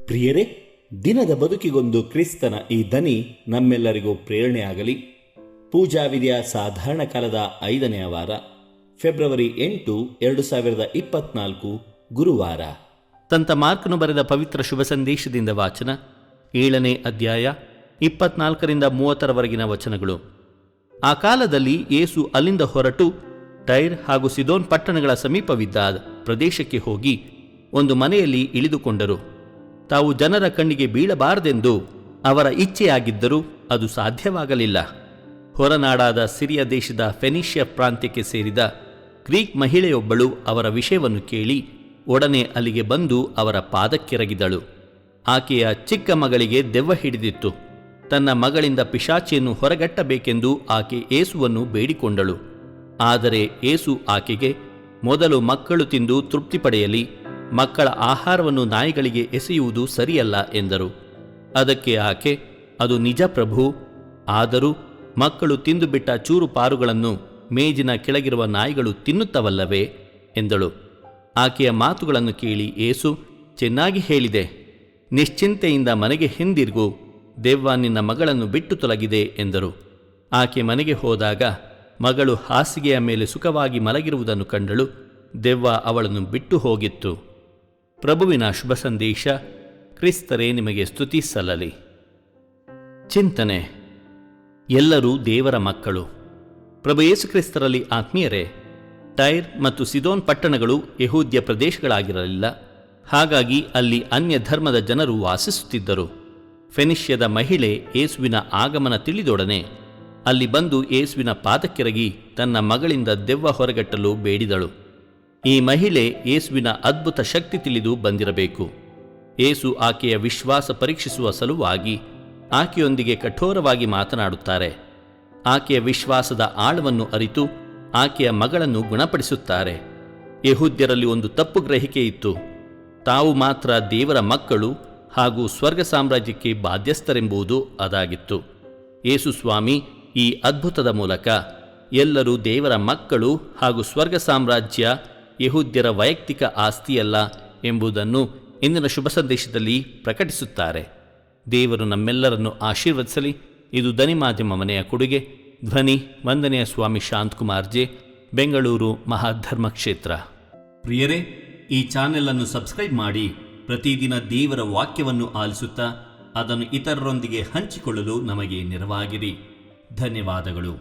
ಪ್ರಿಯರೇ, ದಿನದ ಬದುಕಿಗೊಂದು ಕ್ರಿಸ್ತನ ಈ ದನಿ ನಮ್ಮೆಲ್ಲರಿಗೂ ಪ್ರೇರಣೆಯಾಗಲಿ. ಪೂಜಾ ವಿಧಿಯ ಸಾಧಾರಣ ಕಾಲದ 5ನೇ ವಾರ, ಫೆಬ್ರವರಿ 8, 2024, ಗುರುವಾರ. ಸಂತ ಮಾರ್ಕನು ಬರೆದ ಪವಿತ್ರ ಶುಭ ಸಂದೇಶದಿಂದ ವಾಚನ. 7ನೇ ಅಧ್ಯಾಯ 24-30 ವಚನಗಳು. ಆ ಕಾಲದಲ್ಲಿ ಯೇಸು ಅಲ್ಲಿಂದ ಹೊರಟು ಟೈರ್ ಹಾಗೂ ಸಿದೋನ್ ಪಟ್ಟಣಗಳ ಸಮೀಪವಿದ್ದ ಪ್ರದೇಶಕ್ಕೆ ಹೋಗಿ ಒಂದು ಮನೆಯಲ್ಲಿ ಇಳಿದುಕೊಂಡರು. ತಾವು ಜನರ ಕಣ್ಣಿಗೆ ಬೀಳಬಾರದೆಂದು ಅವರ ಇಚ್ಛೆಯಾಗಿದ್ದರೂ ಅದು ಸಾಧ್ಯವಾಗಲಿಲ್ಲ. ಹೊರನಾಡಾದ ಸಿರಿಯ ದೇಶದ ಫೆನಿಷಿಯ ಪ್ರಾಂತ್ಯಕ್ಕೆ ಸೇರಿದ ಗ್ರೀಕ್ ಮಹಿಳೆಯೊಬ್ಬಳು ಅವರ ವಿಷಯವನ್ನು ಕೇಳಿ ಒಡನೆ ಅಲ್ಲಿಗೆ ಬಂದು ಅವರ ಪಾದಕ್ಕೆರಗಿದಳು. ಆಕೆಯ ಚಿಕ್ಕ ಮಗಳಿಗೆ ದೆವ್ವ ಹಿಡಿದಿತ್ತು. ತನ್ನ ಮಗಳಿಂದ ಪಿಶಾಚಿಯನ್ನು ಹೊರಗಟ್ಟಬೇಕೆಂದು ಆಕೆ ಯೇಸುವನ್ನು ಬೇಡಿಕೊಂಡಳು. ಆದರೆ ಯೇಸು ಆಕೆಗೆ, ಮೊದಲು ಮಕ್ಕಳು ತಿಂದು ತೃಪ್ತಿ ಪಡೆಯಲಿ, ಮಕ್ಕಳ ಆಹಾರವನ್ನು ನಾಯಿಗಳಿಗೆ ಎಸೆಯುವುದು ಸರಿಯಲ್ಲ ಎಂದರು. ಅದಕ್ಕೆ ಆಕೆ, ಅದು ನಿಜ ಪ್ರಭು, ಆದರೂ ಮಕ್ಕಳು ತಿಂದು ಬಿಟ್ಟ ಚೂರು ಪಾರುಗಳನ್ನು ಮೇಜಿನ ಕೆಳಗಿರುವ ನಾಯಿಗಳು ತಿನ್ನುತ್ತವಲ್ಲವೇ ಎಂದಳು. ಆಕೆಯ ಮಾತುಗಳನ್ನು ಕೇಳಿ ಯೇಸು, ಚೆನ್ನಾಗಿ ಹೇಳಿದೆ, ನಿಶ್ಚಿಂತೆಯಿಂದ ಮನೆಗೆ ಹಿಂದಿರುಗು, ದೆವ್ವ ನಿನ್ನ ಮಗಳನ್ನು ಬಿಟ್ಟು ತೊಲಗಿದೆ ಎಂದರು. ಆಕೆ ಮನೆಗೆ ಹೋದಾಗ ಮಗಳು ಹಾಸಿಗೆಯ ಮೇಲೆ ಸುಖವಾಗಿ ಮಲಗಿರುವುದನ್ನು ಕಂಡಳು. ದೆವ್ವ ಅವಳನ್ನು ಬಿಟ್ಟು ಹೋಗಿತ್ತು. ಪ್ರಭುವಿನ ಶುಭ ಸಂದೇಶ. ಕ್ರಿಸ್ತರೇ ನಿಮಗೆ ಸ್ತುತಿ ಸಲ್ಲಲಿ. ಚಿಂತನೆ. ಎಲ್ಲರೂ ದೇವರ ಮಕ್ಕಳು. ಪ್ರಭು ಯೇಸು ಕ್ರಿಸ್ತರಲ್ಲಿ ಆತ್ಮೀಯರೇ, ಟೈರ್ ಮತ್ತು ಸಿದೋನ್ ಪಟ್ಟಣಗಳು ಯೆಹೂದ್ಯ ಪ್ರದೇಶಗಳಾಗಿರಲಿಲ್ಲ. ಹಾಗಾಗಿ ಅಲ್ಲಿ ಅನ್ಯ ಧರ್ಮದ ಜನರು ವಾಸಿಸುತ್ತಿದ್ದರು. ಫೆನಿಷ್ಯದ ಮಹಿಳೆ ಯೇಸುವಿನ ಆಗಮನ ತಿಳಿದೊಡನೆ ಅಲ್ಲಿ ಬಂದು ಯೇಸುವಿನ ಪಾದಕ್ಕೆರಗಿ ತನ್ನ ಮಗಳಿಂದ ದೆವ್ವ ಹೊರಗಟ್ಟಲು ಬೇಡಿದಳು. ಈ ಮಹಿಳೆ ಯೇಸುವಿನ ಅದ್ಭುತ ಶಕ್ತಿ ತಿಳಿದು ಬಂದಿರಬೇಕು. ಯೇಸು ಆಕೆಯ ವಿಶ್ವಾಸ ಪರೀಕ್ಷಿಸುವ ಸಲುವಾಗಿ ಆಕೆಯೊಂದಿಗೆ ಕಠೋರವಾಗಿ ಮಾತನಾಡುತ್ತಾರೆ. ಆಕೆಯ ವಿಶ್ವಾಸದ ಆಳವನ್ನು ಅರಿತು ಆಕೆಯ ಮಗಳನ್ನು ಗುಣಪಡಿಸುತ್ತಾರೆ. ಯೆಹೂದ್ಯರಲ್ಲಿ ಒಂದು ತಪ್ಪು ಗ್ರಹಿಕೆ ಇತ್ತು. ತಾವು ಮಾತ್ರ ದೇವರ ಮಕ್ಕಳು ಹಾಗೂ ಸ್ವರ್ಗ ಸಾಮ್ರಾಜ್ಯಕ್ಕೆ ಬಾಧ್ಯಸ್ಥರೆಂಬುದು ಅದಾಗಿತ್ತು. ಯೇಸು ಸ್ವಾಮಿ ಈ ಅದ್ಭುತದ ಮೂಲಕ ಎಲ್ಲರೂ ದೇವರ ಮಕ್ಕಳು ಹಾಗೂ ಸ್ವರ್ಗ ಸಾಮ್ರಾಜ್ಯ ಯೆಹೂದ್ಯರ ವೈಯಕ್ತಿಕ ಆಸ್ತಿಯಲ್ಲ ಎಂಬುದನ್ನು ಇಂದಿನ ಶುಭ ಸಂದೇಶದಲ್ಲಿ ಪ್ರಕಟಿಸುತ್ತಾರೆ. ದೇವರು ನಮ್ಮೆಲ್ಲರನ್ನು ಆಶೀರ್ವದಿಸಲಿ. ಇದು ಧ್ವನಿ ಮಾಧ್ಯಮ ಮನೆಯ ಕೊಡುಗೆ. ಧ್ವನಿ ವಂದನೆಯ ಸ್ವಾಮಿ ಶಾಂತಕುಮಾರ್ ಜೆ, ಬೆಂಗಳೂರು ಮಹಾಧರ್ಮ ಕ್ಷೇತ್ರ. ಪ್ರಿಯರೇ, ಈ ಚಾನೆಲ್ ಅನ್ನು ಸಬ್ಸ್ಕ್ರೈಬ್ ಮಾಡಿ ಪ್ರತಿದಿನ ದೇವರ ವಾಕ್ಯವನ್ನು ಆಲಿಸುತ್ತಾ ಅದನ್ನು ಇತರರೊಂದಿಗೆ ಹಂಚಿಕೊಳ್ಳಲು ನಮಗೆ ನೆರವಾಗಿರಿ. ಧನ್ಯವಾದಗಳು.